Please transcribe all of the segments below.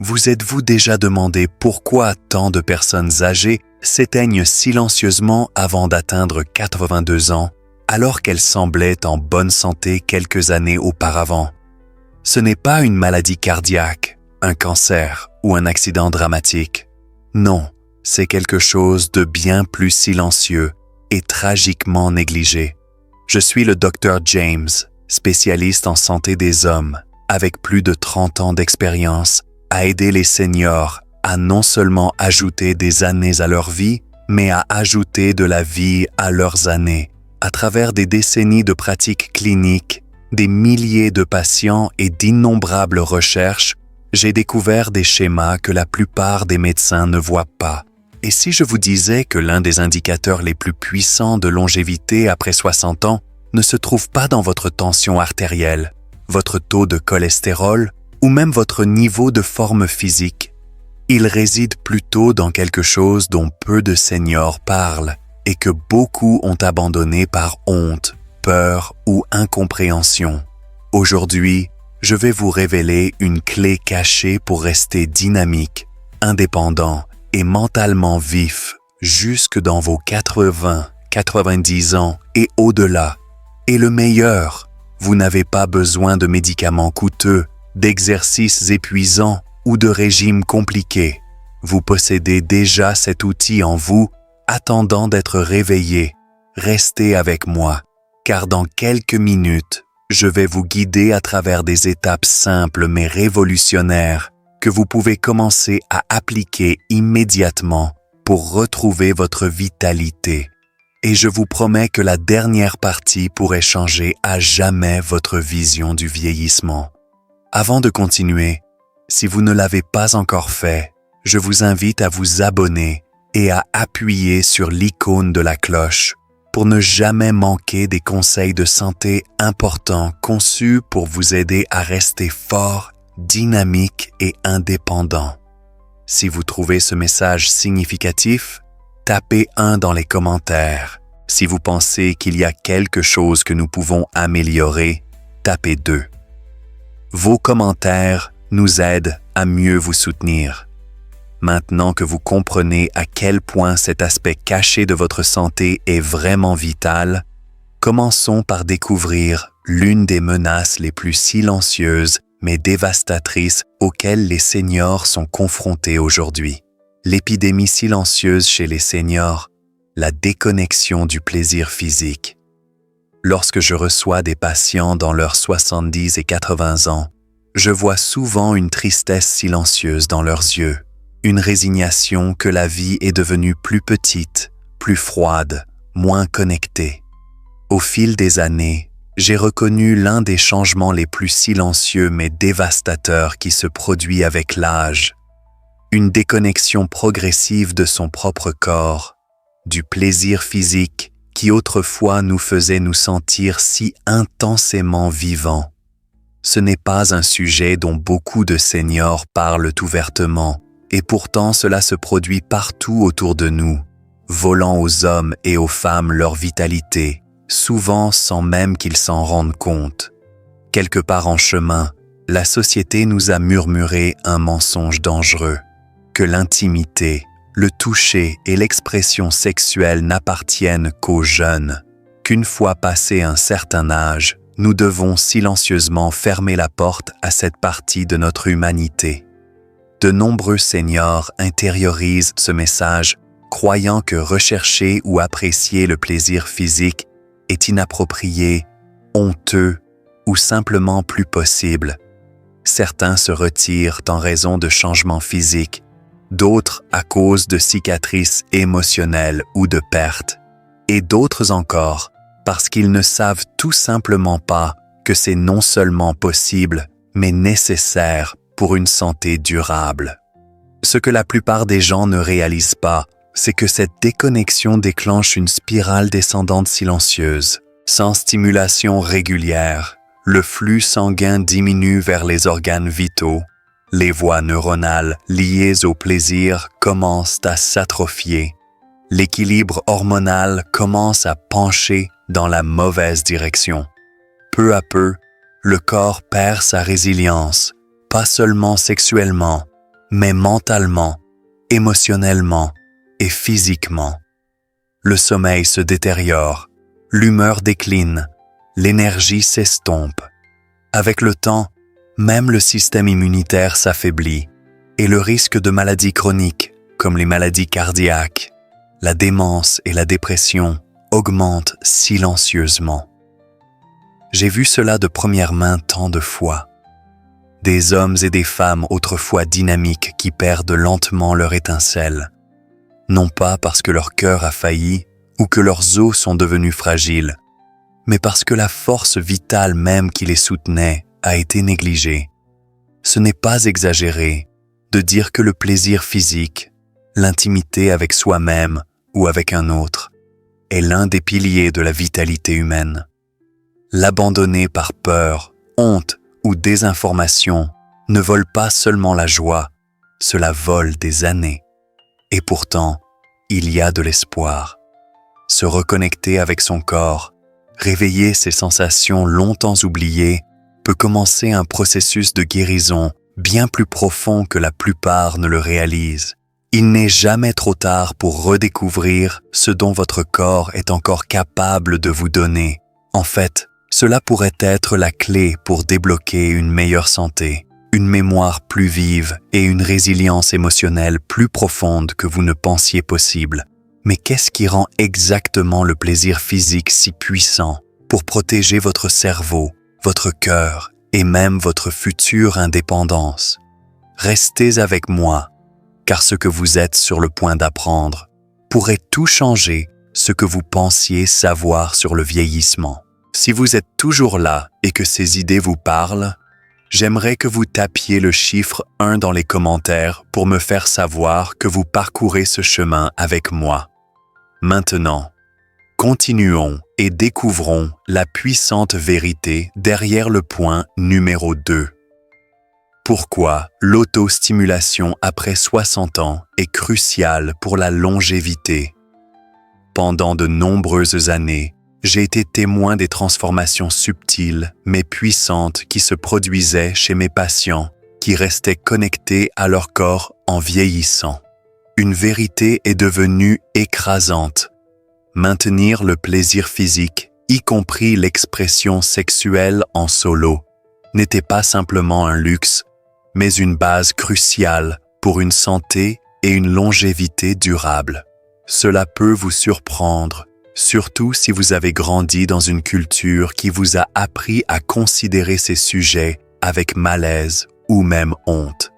Vous êtes-vous déjà demandé pourquoi tant de personnes âgées s'éteignent silencieusement avant d'atteindre 82 ans, alors qu'elles semblaient en bonne santé quelques années auparavant? Ce n'est pas une maladie cardiaque, un cancer ou un accident dramatique. Non, c'est quelque chose de bien plus silencieux et tragiquement négligé. Je suis le Dr James, spécialiste en santé des hommes, avec plus de 30 ans d'expérience à aider les seniors à non seulement ajouter des années à leur vie, mais à ajouter de la vie à leurs années, à travers des décennies de pratiques cliniques, des milliers de patients et d'innombrables recherches. J'ai découvert des schémas que la plupart des médecins ne voient pas. Et si je vous disais que l'un des indicateurs les plus puissants de longévité après 60 ans ne se trouve pas dans votre tension artérielle, votre taux de cholestérol ou même votre niveau de forme physique, il réside plutôt dans quelque chose dont peu de seniors parlent et que beaucoup ont abandonné par honte, peur ou incompréhension. Aujourd'hui, je vais vous révéler une clé cachée pour rester dynamique, indépendant et mentalement vif jusque dans vos 80, 90 ans et au-delà. Et le meilleur, vous n'avez pas besoin de médicaments coûteux, d'exercices épuisants ou de régimes compliqués. Vous possédez déjà cet outil en vous, attendant d'être réveillé. Restez avec moi, car dans quelques minutes, je vais vous guider à travers des étapes simples mais révolutionnaires que vous pouvez commencer à appliquer immédiatement pour retrouver votre vitalité. Et je vous promets que la dernière partie pourrait changer à jamais votre vision du vieillissement. Avant de continuer, si vous ne l'avez pas encore fait, je vous invite à vous abonner et à appuyer sur l'icône de la cloche pour ne jamais manquer des conseils de santé importants conçus pour vous aider à rester fort, dynamique et indépendant. Si vous trouvez ce message significatif, tapez 1 dans les commentaires. Si vous pensez qu'il y a quelque chose que nous pouvons améliorer, tapez 2. Vos commentaires nous aident à mieux vous soutenir. Maintenant que vous comprenez à quel point cet aspect caché de votre santé est vraiment vital, commençons par découvrir l'une des menaces les plus silencieuses mais dévastatrices auxquelles les seniors sont confrontés aujourd'hui. L'épidémie silencieuse chez les seniors, la déconnexion du plaisir physique. Lorsque je reçois des patients dans leurs 70 et 80 ans, je vois souvent une tristesse silencieuse dans leurs yeux, une résignation que la vie est devenue plus petite, plus froide, moins connectée. Au fil des années, j'ai reconnu l'un des changements les plus silencieux mais dévastateurs qui se produit avec l'âge. Une déconnexion progressive de son propre corps, du plaisir physique qui autrefois nous faisait nous sentir si intensément vivants. Ce n'est pas un sujet dont beaucoup de seniors parlent ouvertement, et pourtant cela se produit partout autour de nous, volant aux hommes et aux femmes leur vitalité, souvent sans même qu'ils s'en rendent compte. Quelque part en chemin, la société nous a murmuré un mensonge dangereux, que l'intimité, le toucher et l'expression sexuelle n'appartiennent qu'aux jeunes, qu'une fois passé un certain âge, nous devons silencieusement fermer la porte à cette partie de notre humanité. De nombreux seniors intériorisent ce message, croyant que rechercher ou apprécier le plaisir physique est inapproprié, honteux ou simplement plus possible. Certains se retirent en raison de changements physiques, d'autres à cause de cicatrices émotionnelles ou de pertes, et d'autres encore parce qu'ils ne savent tout simplement pas que c'est non seulement possible, mais nécessaire pour une santé durable. Ce que la plupart des gens ne réalisent pas, c'est que cette déconnexion déclenche une spirale descendante silencieuse. Sans stimulation régulière, le flux sanguin diminue vers les organes vitaux. Les voies neuronales liées au plaisir commencent à s'atrophier. L'équilibre hormonal commence à pencher dans la mauvaise direction. Peu à peu, le corps perd sa résilience, pas seulement sexuellement, mais mentalement, émotionnellement et physiquement. Le sommeil se détériore, l'humeur décline, l'énergie s'estompe. Avec le temps, même le système immunitaire s'affaiblit et le risque de maladies chroniques, comme les maladies cardiaques, la démence et la dépression, augmente silencieusement. J'ai vu cela de première main tant de fois. Des hommes et des femmes autrefois dynamiques qui perdent lentement leur étincelle, non pas parce que leur cœur a failli ou que leurs os sont devenus fragiles, mais parce que la force vitale même qui les soutenait a été négligée. Ce n'est pas exagéré de dire que le plaisir physique, l'intimité avec soi-même ou avec un autre, est l'un des piliers de la vitalité humaine. L'abandonner par peur, honte ou désinformation ne vole pas seulement la joie, cela vole des années. Et pourtant, il y a de l'espoir. Se reconnecter avec son corps, réveiller ses sensations longtemps oubliées, peut commencer un processus de guérison bien plus profond que la plupart ne le réalisent. Il n'est jamais trop tard pour redécouvrir ce dont votre corps est encore capable de vous donner. En fait, cela pourrait être la clé pour débloquer une meilleure santé, une mémoire plus vive et une résilience émotionnelle plus profonde que vous ne pensiez possible. Mais qu'est-ce qui rend exactement le plaisir physique si puissant pour protéger votre cerveau, votre cœur et même votre future indépendance? Restez avec moi, car ce que vous êtes sur le point d'apprendre pourrait tout changer ce que vous pensiez savoir sur le vieillissement. Si vous êtes toujours là et que ces idées vous parlent, j'aimerais que vous tapiez le chiffre 1 dans les commentaires pour me faire savoir que vous parcourez ce chemin avec moi. Maintenant, continuons et découvrons la puissante vérité derrière le point numéro 2. Pourquoi l'autostimulation après 60 ans est cruciale pour la longévité? Pendant de nombreuses années, j'ai été témoin des transformations subtiles mais puissantes qui se produisaient chez mes patients qui restaient connectés à leur corps en vieillissant. Une vérité est devenue écrasante. Maintenir le plaisir physique, y compris l'expression sexuelle en solo, n'était pas simplement un luxe, mais une base cruciale pour une santé et une longévité durable. Cela peut vous surprendre, surtout si vous avez grandi dans une culture qui vous a appris à considérer ces sujets avec malaise ou même honte.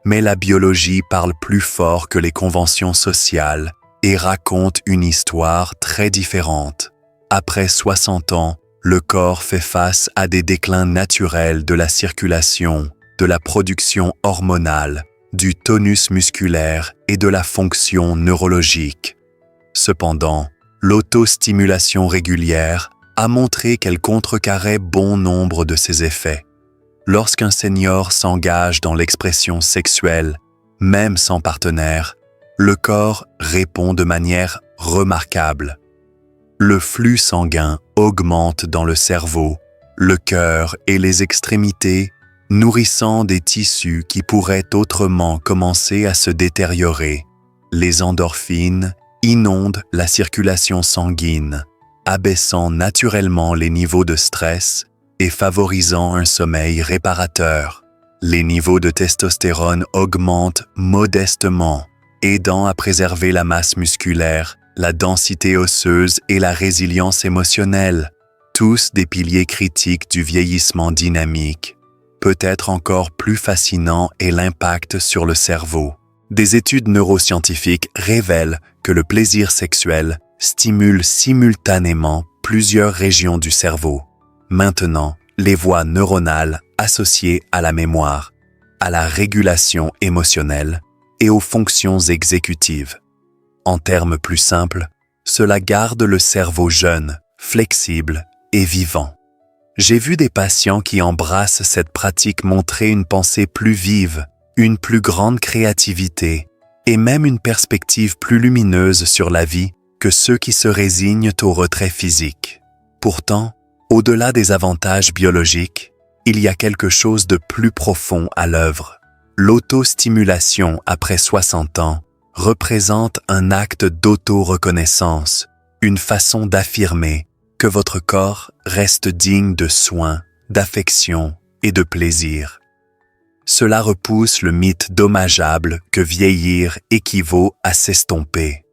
Mais la biologie parle plus fort que les conventions sociales et raconte une histoire très différente. Après 60 ans, le corps fait face à des déclins naturels de la circulation, de la production hormonale, du tonus musculaire et de la fonction neurologique. Cependant, l'autostimulation régulière a montré qu'elle contrecarrait bon nombre de ces effets. Lorsqu'un senior s'engage dans l'expression sexuelle, même sans partenaire, le corps répond de manière remarquable. Le flux sanguin augmente dans le cerveau, le cœur et les extrémités, nourrissant des tissus qui pourraient autrement commencer à se détériorer. Les endorphines inondent la circulation sanguine, abaissant naturellement les niveaux de stress et favorisant un sommeil réparateur. Les niveaux de testostérone augmentent modestement, aidant à préserver la masse musculaire, la densité osseuse et la résilience émotionnelle, tous des piliers critiques du vieillissement dynamique. Peut-être encore plus fascinant est l'impact sur le cerveau. Des études neuroscientifiques révèlent que le plaisir sexuel stimule simultanément plusieurs régions du cerveau. Maintenant, les voies neuronales associées à la mémoire, à la régulation émotionnelle et aux fonctions exécutives. En termes plus simples, cela garde le cerveau jeune, flexible et vivant. J'ai vu des patients qui embrassent cette pratique montrer une pensée plus vive, une plus grande créativité et même une perspective plus lumineuse sur la vie que ceux qui se résignent au retrait physique. Pourtant, au-delà des avantages biologiques, il y a quelque chose de plus profond à l'œuvre. L'autostimulation après 60 ans représente un acte d'auto-reconnaissance, une façon d'affirmer que votre corps reste digne de soins, d'affection et de plaisir. Cela repousse le mythe dommageable que vieillir équivaut à s'estomper.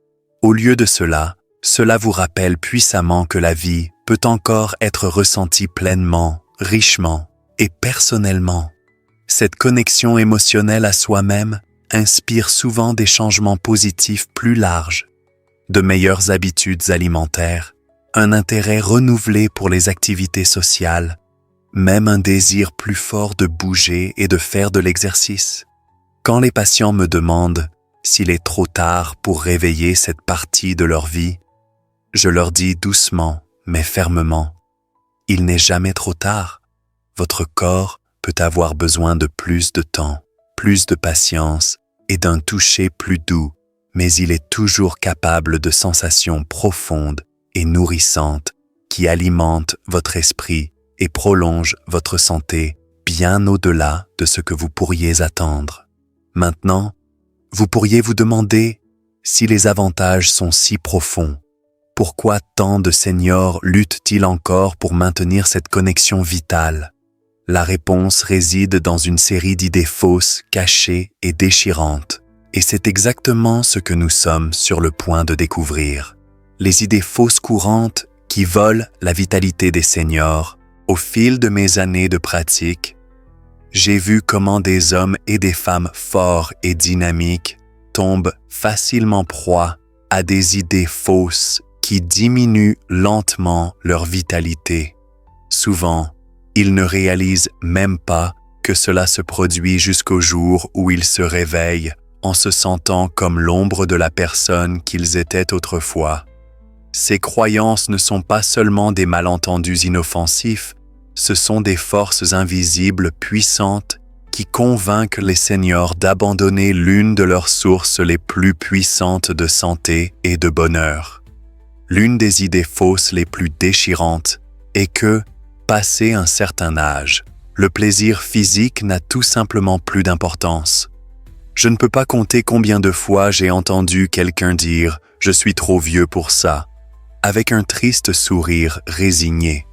Au lieu de cela, cela vous rappelle puissamment que la vie peut encore être ressentie pleinement, richement et personnellement. Cette connexion émotionnelle à soi-même inspire souvent des changements positifs plus larges, de meilleures habitudes alimentaires, un intérêt renouvelé pour les activités sociales, même un désir plus fort de bouger et de faire de l'exercice. Quand les patients me demandent s'il est trop tard pour réveiller cette partie de leur vie, je leur dis doucement mais fermement, il n'est jamais trop tard. Votre corps peut avoir besoin de plus de temps, plus de patience et d'un toucher plus doux, mais il est toujours capable de sensations profondes et nourrissantes qui alimentent votre esprit et prolongent votre santé bien au-delà de ce que vous pourriez attendre. Maintenant, vous pourriez vous demander si les avantages sont si profonds. Pourquoi tant de seniors luttent-ils encore pour maintenir cette connexion vitale? La réponse réside dans une série d'idées fausses, cachées et déchirantes. Et c'est exactement ce que nous sommes sur le point de découvrir. Les idées fausses courantes qui volent la vitalité des seniors. Au fil de mes années de pratique, j'ai vu comment des hommes et des femmes forts et dynamiques tombent facilement proie à des idées fausses qui diminuent lentement leur vitalité. Souvent, ils ne réalisent même pas que cela se produit jusqu'au jour où ils se réveillent en se sentant comme l'ombre de la personne qu'ils étaient autrefois. Ces croyances ne sont pas seulement des malentendus inoffensifs, ce sont des forces invisibles puissantes qui convainquent les seniors d'abandonner l'une de leurs sources les plus puissantes de santé et de bonheur. L'une des idées fausses les plus déchirantes est que, passé un certain âge, le plaisir physique n'a tout simplement plus d'importance. Je ne peux pas compter combien de fois j'ai entendu quelqu'un dire « je suis trop vieux pour ça », avec un triste sourire résigné.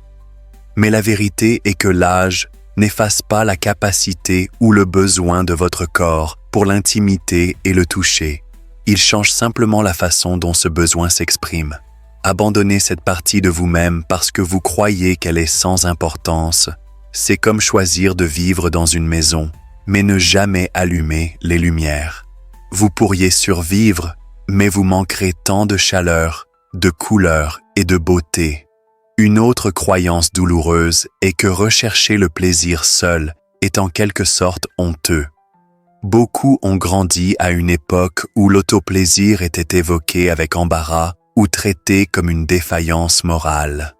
Mais la vérité est que l'âge n'efface pas la capacité ou le besoin de votre corps pour l'intimité et le toucher. Il change simplement la façon dont ce besoin s'exprime. Abandonner cette partie de vous-même parce que vous croyez qu'elle est sans importance, c'est comme choisir de vivre dans une maison, mais ne jamais allumer les lumières. Vous pourriez survivre, mais vous manquerez tant de chaleur, de couleur et de beauté. Une autre croyance douloureuse est que rechercher le plaisir seul est en quelque sorte honteux. Beaucoup ont grandi à une époque où l'autoplaisir était évoqué avec embarras ou traité comme une défaillance morale.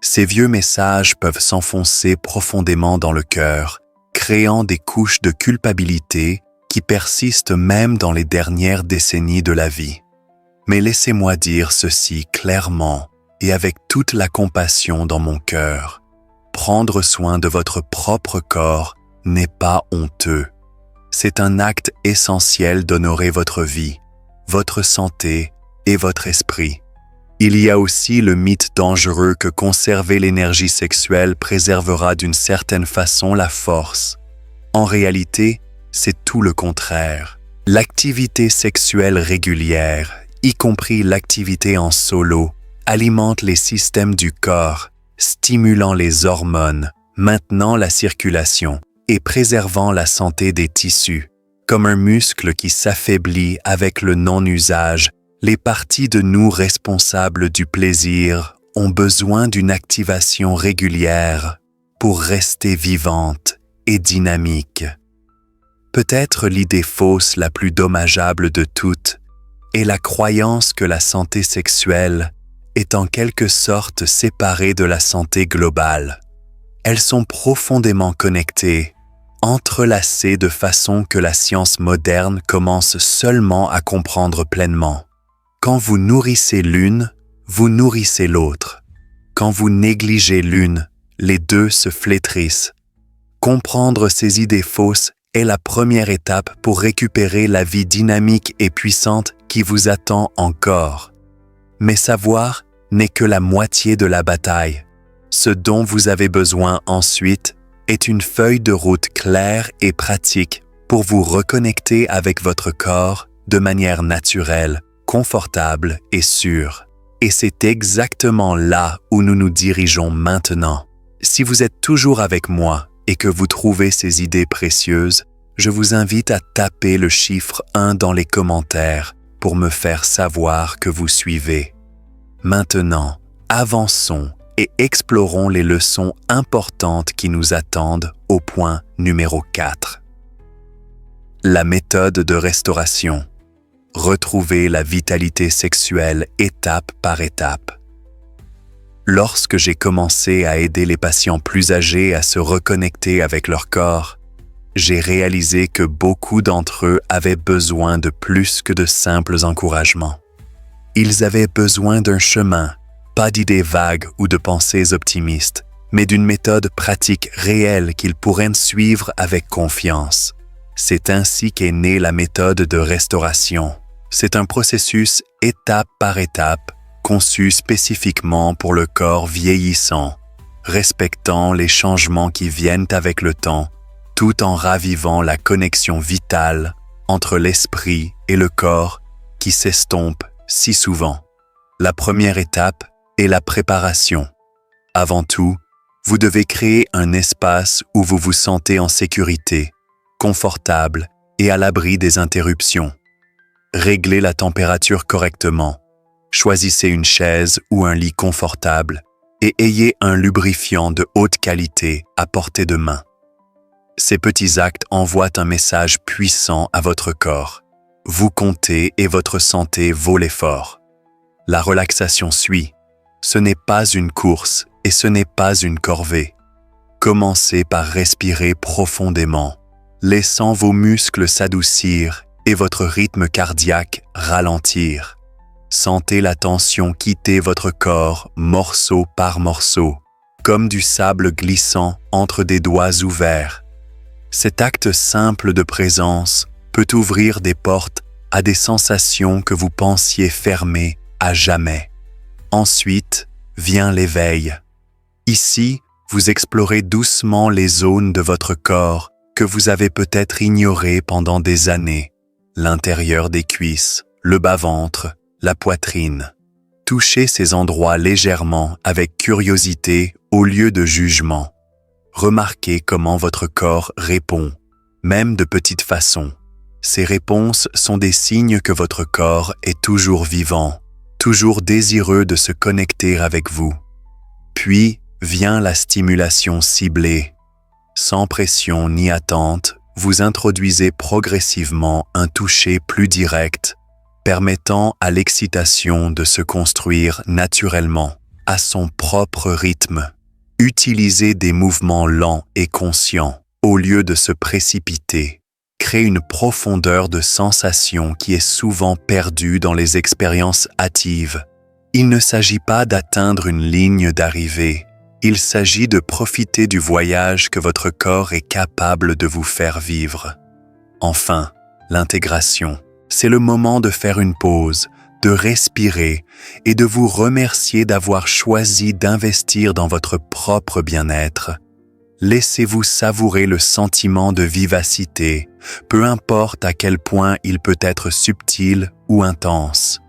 Ces vieux messages peuvent s'enfoncer profondément dans le cœur, créant des couches de culpabilité qui persistent même dans les dernières décennies de la vie. Mais laissez-moi dire ceci clairement et avec toute la compassion dans mon cœur. Prendre soin de votre propre corps n'est pas honteux. C'est un acte essentiel d'honorer votre vie, votre santé et votre esprit. Il y a aussi le mythe dangereux que conserver l'énergie sexuelle préservera d'une certaine façon la force. En réalité, c'est tout le contraire. L'activité sexuelle régulière, y compris l'activité en solo, alimente les systèmes du corps, stimulant les hormones, maintenant la circulation et préservant la santé des tissus. Comme un muscle qui s'affaiblit avec le non-usage, les parties de nous responsables du plaisir ont besoin d'une activation régulière pour rester vivantes et dynamiques. Peut-être l'idée fausse la plus dommageable de toutes est la croyance que la santé sexuelle est en quelque sorte séparée de la santé globale. Elles sont profondément connectées, entrelacées de façon que la science moderne commence seulement à comprendre pleinement. Quand vous nourrissez l'une, vous nourrissez l'autre. Quand vous négligez l'une, les deux se flétrissent. Comprendre ces idées fausses est la première étape pour récupérer la vie dynamique et puissante qui vous attend encore. Mais savoir n'est que la moitié de la bataille. Ce dont vous avez besoin ensuite est une feuille de route claire et pratique pour vous reconnecter avec votre corps de manière naturelle, confortable et sûre. Et c'est exactement là où nous nous dirigeons maintenant. Si vous êtes toujours avec moi et que vous trouvez ces idées précieuses, je vous invite à taper le chiffre 1 dans les commentaires pour me faire savoir que vous suivez. Maintenant, avançons et explorons les leçons importantes qui nous attendent au point numéro 4. La méthode de restauration. Retrouver la vitalité sexuelle étape par étape. Lorsque j'ai commencé à aider les patients plus âgés à se reconnecter avec leur corps, j'ai réalisé que beaucoup d'entre eux avaient besoin de plus que de simples encouragements. Ils avaient besoin d'un chemin, pas d'idées vagues ou de pensées optimistes, mais d'une méthode pratique réelle qu'ils pourraient suivre avec confiance. C'est ainsi qu'est née la méthode de restauration. C'est un processus étape par étape, conçu spécifiquement pour le corps vieillissant, respectant les changements qui viennent avec le temps, tout en ravivant la connexion vitale entre l'esprit et le corps qui s'estompe si souvent. La première étape est la préparation. Avant tout, vous devez créer un espace où vous vous sentez en sécurité, confortable et à l'abri des interruptions. Réglez la température correctement. Choisissez une chaise ou un lit confortable et ayez un lubrifiant de haute qualité à portée de main. Ces petits actes envoient un message puissant à votre corps. Vous comptez et votre santé vaut l'effort. La relaxation suit. Ce n'est pas une course et ce n'est pas une corvée. Commencez par respirer profondément, laissant vos muscles s'adoucir et votre rythme cardiaque ralentir. Sentez la tension quitter votre corps morceau par morceau, comme du sable glissant entre des doigts ouverts. Cet acte simple de présence peut ouvrir des portes à des sensations que vous pensiez fermées à jamais. Ensuite, vient l'éveil. Ici, vous explorez doucement les zones de votre corps que vous avez peut-être ignorées pendant des années. L'intérieur des cuisses, le bas-ventre, la poitrine. Touchez ces endroits légèrement avec curiosité au lieu de jugement. Remarquez comment votre corps répond, même de petites façons. Ces réponses sont des signes que votre corps est toujours vivant, toujours désireux de se connecter avec vous. Puis vient la stimulation ciblée. Sans pression ni attente, vous introduisez progressivement un toucher plus direct, permettant à l'excitation de se construire naturellement, à son propre rythme. Utilisez des mouvements lents et conscients, au lieu de se précipiter. Créez une profondeur de sensation qui est souvent perdue dans les expériences hâtives. Il ne s'agit pas d'atteindre une ligne d'arrivée. Il s'agit de profiter du voyage que votre corps est capable de vous faire vivre. Enfin, l'intégration. C'est le moment de faire une pause, de respirer et de vous remercier d'avoir choisi d'investir dans votre propre bien-être. Laissez-vous savourer le sentiment de vivacité, peu importe à quel point il peut être subtil ou intense.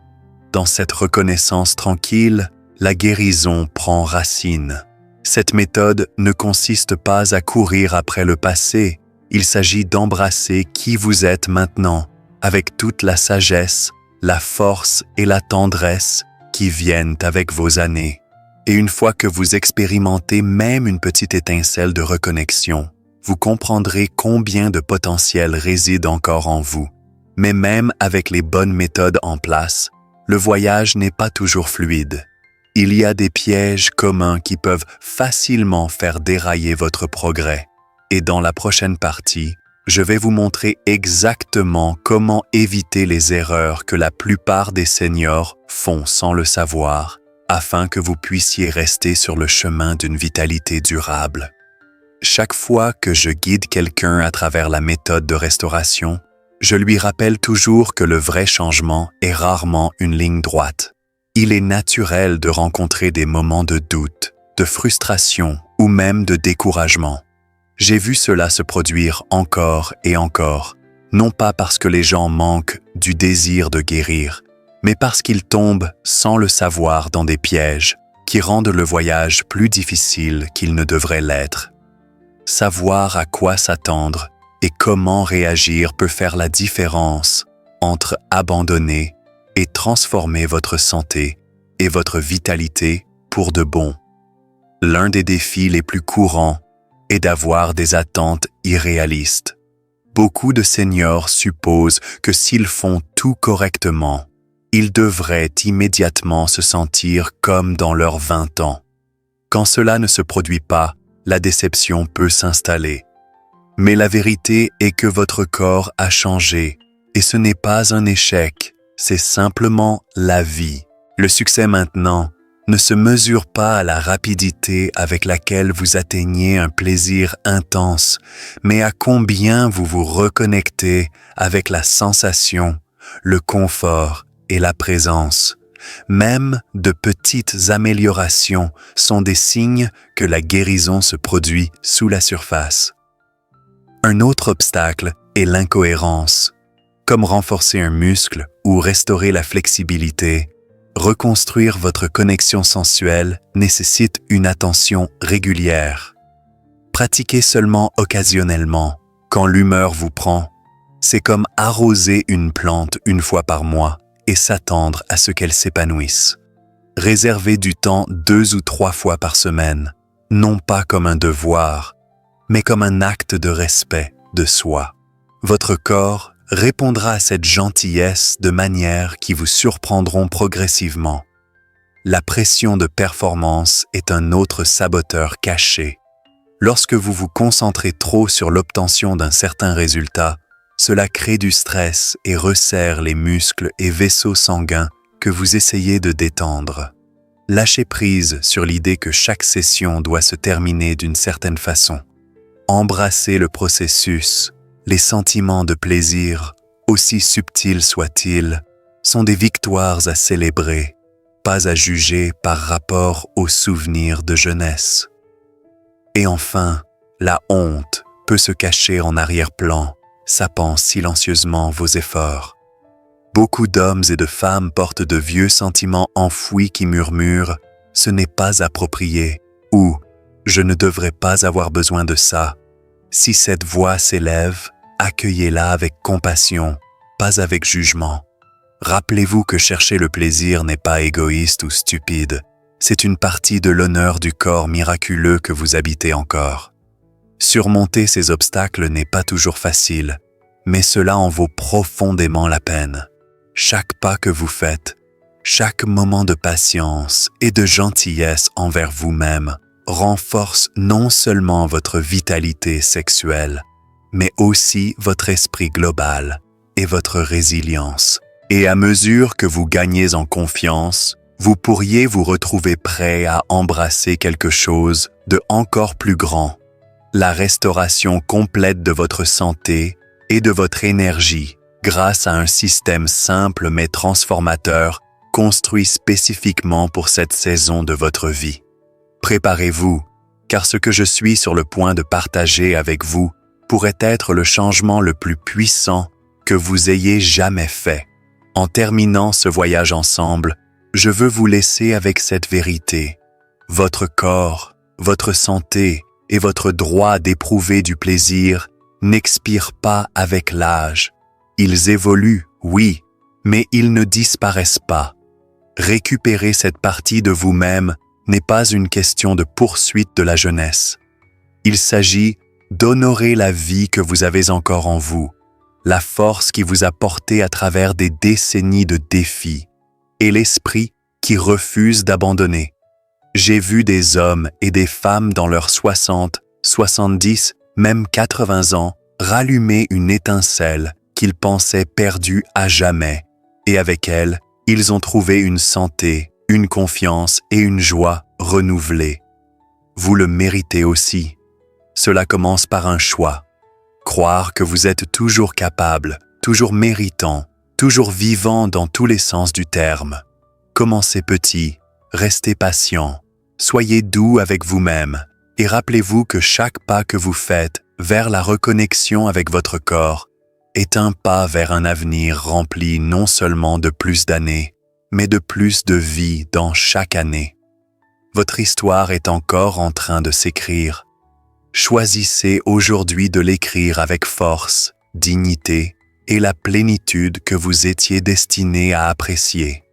Dans cette reconnaissance tranquille, la guérison prend racine. Cette méthode ne consiste pas à courir après le passé, il s'agit d'embrasser qui vous êtes maintenant, avec toute la sagesse, la force et la tendresse qui viennent avec vos années. Et une fois que vous expérimentez même une petite étincelle de reconnexion, vous comprendrez combien de potentiel réside encore en vous. Mais même avec les bonnes méthodes en place, le voyage n'est pas toujours fluide. Il y a des pièges communs qui peuvent facilement faire dérailler votre progrès. Et dans la prochaine partie, je vais vous montrer exactement comment éviter les erreurs que la plupart des seniors font sans le savoir, afin que vous puissiez rester sur le chemin d'une vitalité durable. Chaque fois que je guide quelqu'un à travers la méthode de restauration, je lui rappelle toujours que le vrai changement est rarement une ligne droite. Il est naturel de rencontrer des moments de doute, de frustration ou même de découragement. J'ai vu cela se produire encore et encore, non pas parce que les gens manquent du désir de guérir, mais parce qu'ils tombent sans le savoir dans des pièges qui rendent le voyage plus difficile qu'il ne devrait l'être. Savoir à quoi s'attendre et comment réagir peut faire la différence entre abandonner et transformer votre santé et votre vitalité pour de bon. L'un des défis les plus courants est d'avoir des attentes irréalistes. Beaucoup de seniors supposent que s'ils font tout correctement, ils devraient immédiatement se sentir comme dans leurs 20 ans. Quand cela ne se produit pas, la déception peut s'installer. Mais la vérité est que votre corps a changé et ce n'est pas un échec, c'est simplement la vie. Le succès maintenant ne se mesure pas à la rapidité avec laquelle vous atteignez un plaisir intense, mais à combien vous vous reconnectez avec la sensation, le confort et la présence. Même de petites améliorations sont des signes que la guérison se produit sous la surface. Un autre obstacle est l'incohérence. Comme renforcer un muscle ou restaurer la flexibilité, reconstruire votre connexion sensuelle nécessite une attention régulière. Pratiquez seulement occasionnellement, quand l'humeur vous prend. C'est comme arroser une plante une fois par mois et s'attendre à ce qu'elle s'épanouisse. Réservez du temps 2 ou 3 fois par semaine, non pas comme un devoir, mais comme un acte de respect de soi. Votre corps répondra à cette gentillesse de manières qui vous surprendront progressivement. La pression de performance est un autre saboteur caché. Lorsque vous vous concentrez trop sur l'obtention d'un certain résultat, cela crée du stress et resserre les muscles et vaisseaux sanguins que vous essayez de détendre. Lâchez prise sur l'idée que chaque session doit se terminer d'une certaine façon. Embrassez le processus. Les sentiments de plaisir, aussi subtils soient-ils, sont des victoires à célébrer, pas à juger par rapport aux souvenirs de jeunesse. Et enfin, la honte peut se cacher en arrière-plan, sapant silencieusement vos efforts. Beaucoup d'hommes et de femmes portent de vieux sentiments enfouis qui murmurent « ce n'est pas approprié » ou « je ne devrais pas avoir besoin de ça ». Si cette voix s'élève, accueillez-la avec compassion, pas avec jugement. Rappelez-vous que chercher le plaisir n'est pas égoïste ou stupide. C'est une partie de l'honneur du corps miraculeux que vous habitez encore. Surmonter ces obstacles n'est pas toujours facile, mais cela en vaut profondément la peine. Chaque pas que vous faites, chaque moment de patience et de gentillesse envers vous-même renforce non seulement votre vitalité sexuelle, mais aussi votre esprit global et votre résilience. Et à mesure que vous gagnez en confiance, vous pourriez vous retrouver prêt à embrasser quelque chose de encore plus grand. La restauration complète de votre santé et de votre énergie grâce à un système simple mais transformateur construit spécifiquement pour cette saison de votre vie. Préparez-vous, car ce que je suis sur le point de partager avec vous pourrait être le changement le plus puissant que vous ayez jamais fait. En terminant ce voyage ensemble, je veux vous laisser avec cette vérité. Votre corps, votre santé et votre droit d'éprouver du plaisir n'expirent pas avec l'âge. Ils évoluent, oui, mais ils ne disparaissent pas. Récupérer cette partie de vous-même n'est pas une question de poursuite de la jeunesse. Il s'agit d'honorer la vie que vous avez encore en vous, la force qui vous a porté à travers des décennies de défis, et l'esprit qui refuse d'abandonner. J'ai vu des hommes et des femmes dans leurs 60, 70, même 80 ans rallumer une étincelle qu'ils pensaient perdue à jamais, et avec elle, ils ont trouvé une santé, une confiance et une joie renouvelées. Vous le méritez aussi. Cela commence par un choix. Croire que vous êtes toujours capable, toujours méritant, toujours vivant dans tous les sens du terme. Commencez petit, restez patient, soyez doux avec vous-même et rappelez-vous que chaque pas que vous faites vers la reconnexion avec votre corps est un pas vers un avenir rempli non seulement de plus d'années, mais de plus de vie dans chaque année. Votre histoire est encore en train de s'écrire. Choisissez aujourd'hui de l'écrire avec force, dignité et la plénitude que vous étiez destiné à apprécier.